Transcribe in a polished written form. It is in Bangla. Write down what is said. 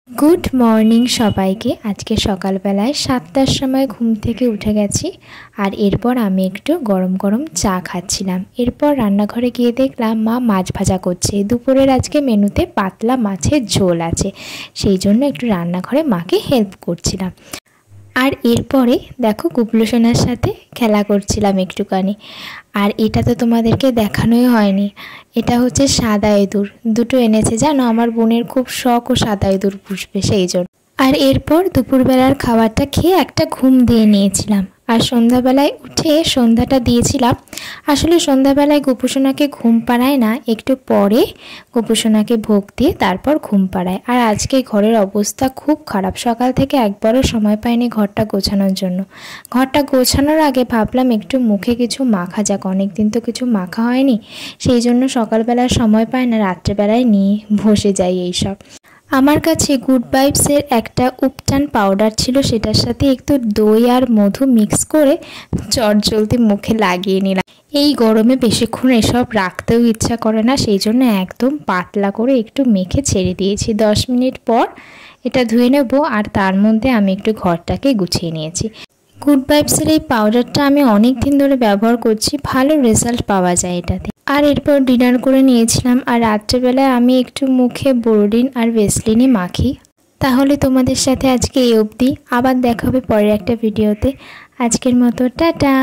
गुड मर्निंग सबाइके आज के सकाल बेलाय 7टार समय घुम थेके उठे गेছি और एरपर आमी एकटू गरम गरम चा खाচ্ছিলাম। एरपर रान्नाघरे गिये देखलाम मा माछ भाजा करছে। दुपुरेर आजके मेनुते पातला माछेर झोल आछे, सेई जोन्नो एकटू रान्नाघरे माके हेल्प करছিলাম। और एरपरे देखो गुबलु सोनार साथे खेला करছিলাম एकटूखानी। और एटा तो तोमादेरके देखानोई हयनि, এটা হচ্ছে সাদা ইঁদুর। দুটো এনেছে জানো, আমার বোনের খুব শখ ও সাদা ইঁদুর পুষবে সেই জন্য। আর এরপর দুপুরবেলার খাবারটা খেয়ে একটা ঘুম দিয়ে নিয়েছিলাম। আর সন্ধ্যাবেলায় উঠে সন্ধ্যাটা দিয়েছিলাম। আসলে সন্ধ্যাবেলায় গোপুসোনাকে ঘুম পাড়ায় না, একটু পরে গোপুসোনাকে ভোগ দিয়ে তারপর ঘুম পাড়ায়। আর আজকে ঘরের অবস্থা খুব খারাপ, সকাল থেকে একবারও সময় পাইনি ঘরটা গোছানোর জন্য। ঘরটা গোছানোর আগে ভাবলাম একটু মুখে কিছু মাখা যাক, অনেক দিন তো কিছু মাখা হয়নি, সেই জন্য সকালবেলায় সময় পাই না, রাত্রেবেলায় নিয়ে বসে যাই এইসব। আমার কাছে গুড ভাইবসের একটা উপটান পাউডার ছিল, সেটার সাথে একটু দই আর মধু মিক্স করে চটজলদি মুখে লাগিয়ে নিলাম। এই গরমে বেশিক্ষণ এসব রাখতেও ইচ্ছা করে না, সেই জন্য একদম পাতলা করে একটু মেখে ছেড়ে দিয়েছি। 10 মিনিট পর এটা ধুয়ে নেব। আর তার মধ্যে আমি একটু ঘরটাকে গুছিয়ে নিয়েছি। গুড ভাইবসের এই পাউডারটা আমি অনেক দিন ধরে ব্যবহার করছি, ভালো রেজাল্ট পাওয়া যায় এটাতে। আর এরপর ডিনার করে নিয়েছিলাম। আর রাত্রেবেলায় আমি একটু মুখে বোরোলিন আর ভ্যাসলিনই মাখি। তাহলে তোমাদের সাথে আজকে এই অবধি, আবার দেখা হবে পরের একটা ভিডিওতে। আজকের মতো টাটা।